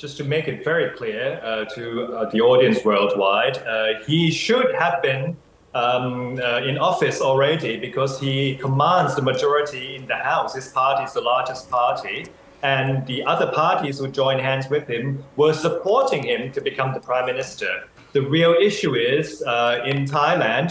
just to make it very clear to the audience worldwide, he should have been in office already because he commands the majority in the House. His party is the largest party. And the other parties who joined hands with him were supporting him to become the prime minister. The real issue is in Thailand,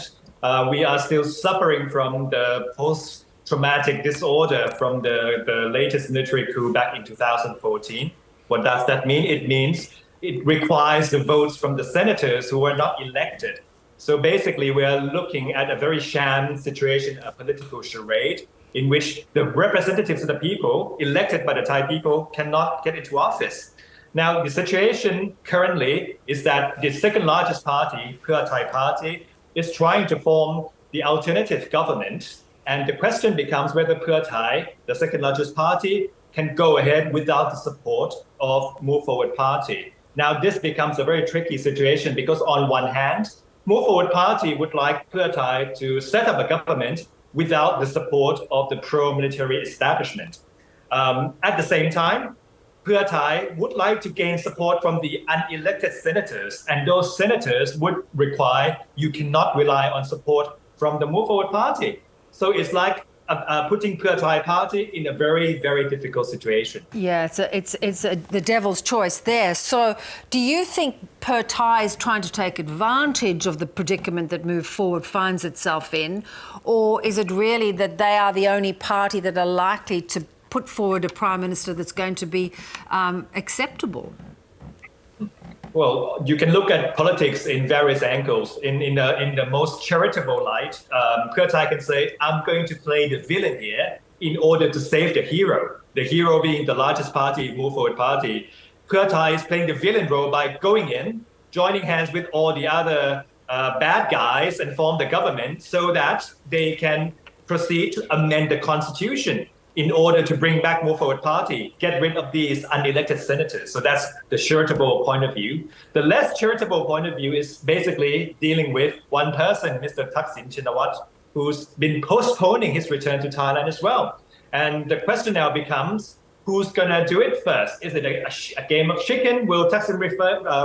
we are still suffering from the post-traumatic disorder from the latest military coup back in 2014. What does that mean? It means it requires the votes from the senators who were not elected. So basically, we are looking at a very sham situation, a political charade, in which the representatives of the people, elected by the Thai people, cannot get into office. Now, the situation currently is that the second largest party, Pheu Thai Party, is trying to form the alternative government. And the question becomes whether Pheu Thai, the second largest party, can go ahead without the support of Move Forward Party. Now, this becomes a very tricky situation because on one hand, Move Forward Party would like Pheu Thai to set up a government without the support of the pro-military establishment. At the same time, Pheu Thai would like to gain support from the unelected senators, and those senators would require you cannot rely on support from the Move Forward Party. So it's like putting Pheu Thai Party in a very, very difficult situation. Yeah, it's the devil's choice there. So do you think Pheu Thai is trying to take advantage of the predicament that Move Forward finds itself in, or is it really that they are the only party that are likely to put forward a prime minister that's going to be acceptable? Well, you can look at politics in various angles. In the most charitable light, Pheu Thai can say, I'm going to play the villain here in order to save the hero. The hero being the largest party, Move Forward Party. Pheu Thai is playing the villain role by going in, joining hands with all the other bad guys and form the government so that they can proceed to amend the constitution in order to bring back Move Forward Party, get rid of these unelected senators. So that's the charitable point of view. The less charitable point of view is basically dealing with one person, Mr. Thaksin Shinawatra, who's been postponing his return to Thailand as well. And the question now becomes, who's going to do it first? Is it a game of chicken? Will Thaksin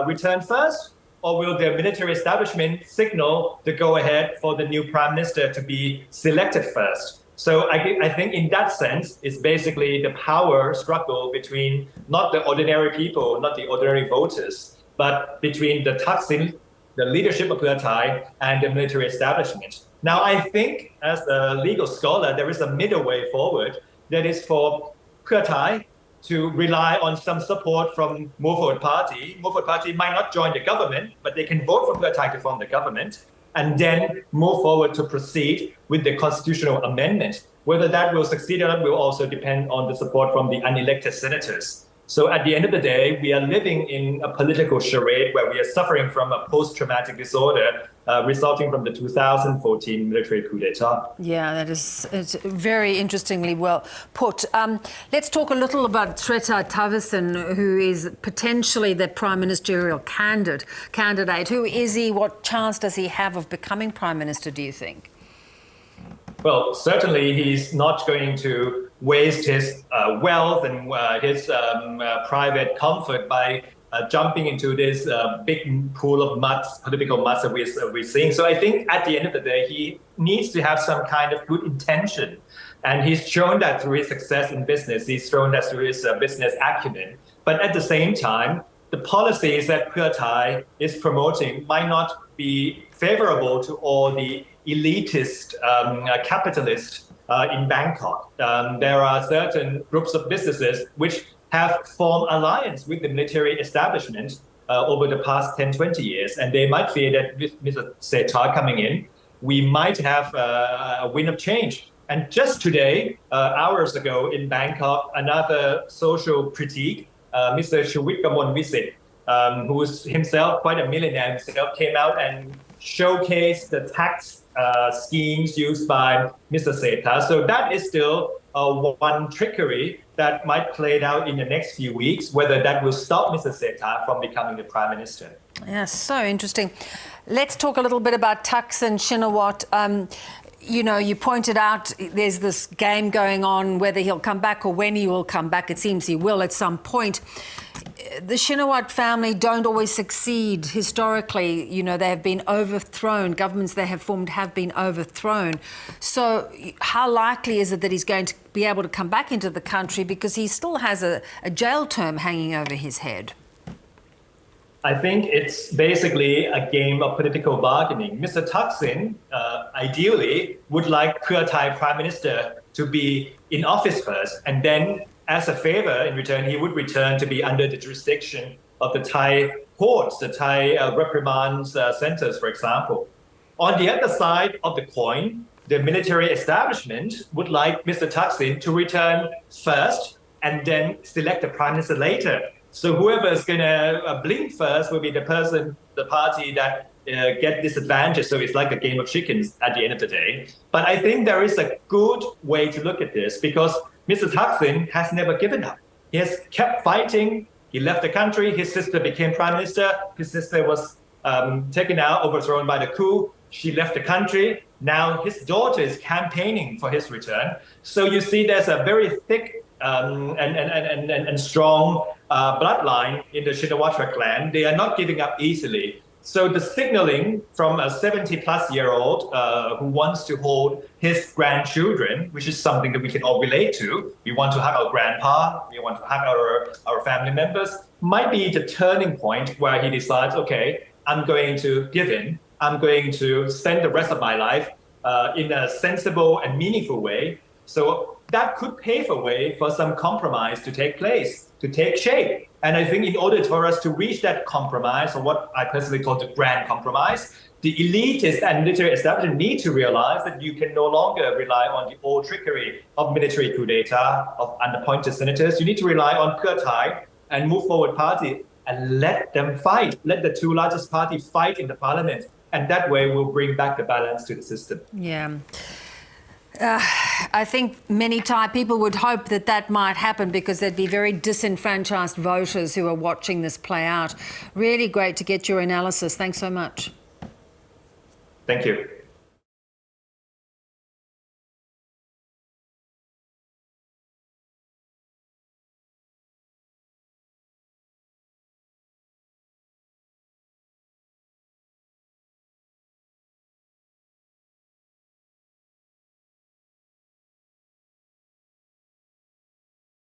return first? Or will the military establishment signal the go-ahead for the new prime minister to be selected first? So I think in that sense, it's basically the power struggle between not the ordinary people, not the ordinary voters, but between the Thaksin, the leadership of Pheu Thai, and the military establishment. Now, I think as a legal scholar, there is a middle way forward that is for Pheu Thai to rely on some support from Move Forward Party. Move Forward Party might not join the government, but they can vote for Pheu Thai to form the government, and then move forward to proceed with the constitutional amendment. Whether that will succeed or not will also depend on the support from the unelected senators. So at the end of the day, we are living in a political charade where we are suffering from a post-traumatic disorder resulting from the 2014 military coup d'etat. Yeah, it's very interestingly well put. Let's talk a little about Srettha Thavisin, who is potentially the prime ministerial candidate. Who is he? What chance does he have of becoming prime minister, do you think? Well, certainly he's not going to waste his wealth and his private comfort by jumping into this big pool of political mud that we're seeing. So I think at the end of the day, he needs to have some kind of good intention. And he's shown that through his success in business. He's shown that through his business acumen. But at the same time, the policies that Pheu Thai is promoting might not be favorable to all the elitist capitalists in Bangkok. There are certain groups of businesses which have formed alliance with the military establishment over the past 10, 20 years. And they might fear that with Mr. Srettha coming in, we might have a wind of change. And just today, hours ago in Bangkok, another social critique, Mr. Shuvit Kamolvisit, who is himself quite a millionaire himself, came out and showcased the tax schemes used by Mr. Srettha. So that is still one trickery that might play out in the next few weeks, whether that will stop Mr. Srettha from becoming the prime minister. Yeah, so interesting. Let's talk a little bit about Thaksin Shinawatra. you know, you pointed out there's this game going on, whether he'll come back or when he will come back. It seems he will at some point. The Shinawatra family don't always succeed historically. You know, they have been overthrown. Governments they have formed have been overthrown. So how likely is it that he's going to be able to come back into the country, because he still has a jail term hanging over his head? I think it's basically a game of political bargaining. Mr. Thaksin, ideally, would like Pheu Thai Prime Minister to be in office first, and then as a favor in return, he would return to be under the jurisdiction of the Thai courts, the Thai reprimand centers, for example. On the other side of the coin, the military establishment would like Mr. Thaksin to return first and then select the prime minister later. So whoever is going to blink first will be the party that get disadvantaged. So it's like a game of chickens at the end of the day. But I think there is a good way to look at this, because Mr. Thaksin has never given up. He has kept fighting. He left the country. His sister became prime minister. His sister was taken out, overthrown by the coup. She left the country. Now his daughter is campaigning for his return. So you see there's a very thick and strong bloodline in the Shinawatra clan. They are not giving up easily. So the signaling from a 70-plus-year-old who wants to hold his grandchildren, which is something that we can all relate to, we want to have our grandpa, we want to have our family members, might be the turning point where he decides, okay, I'm going to give in. I'm going to spend the rest of my life in a sensible and meaningful way. So that could pave a way for some compromise to take place, to take shape. And I think in order for us to reach that compromise, or what I personally call the grand compromise, the elitists and military establishment need to realize that you can no longer rely on the old trickery of military coup d'etat, of unappointed senators. You need to rely on Pheu Thai and Move Forward Party and let them fight. Let the two largest parties fight in the parliament. And that way we'll bring back the balance to the system. Yeah. I think many Thai people would hope that that might happen, because there'd be very disenfranchised voters who are watching this play out. Really great to get your analysis. Thanks so much. Thank you.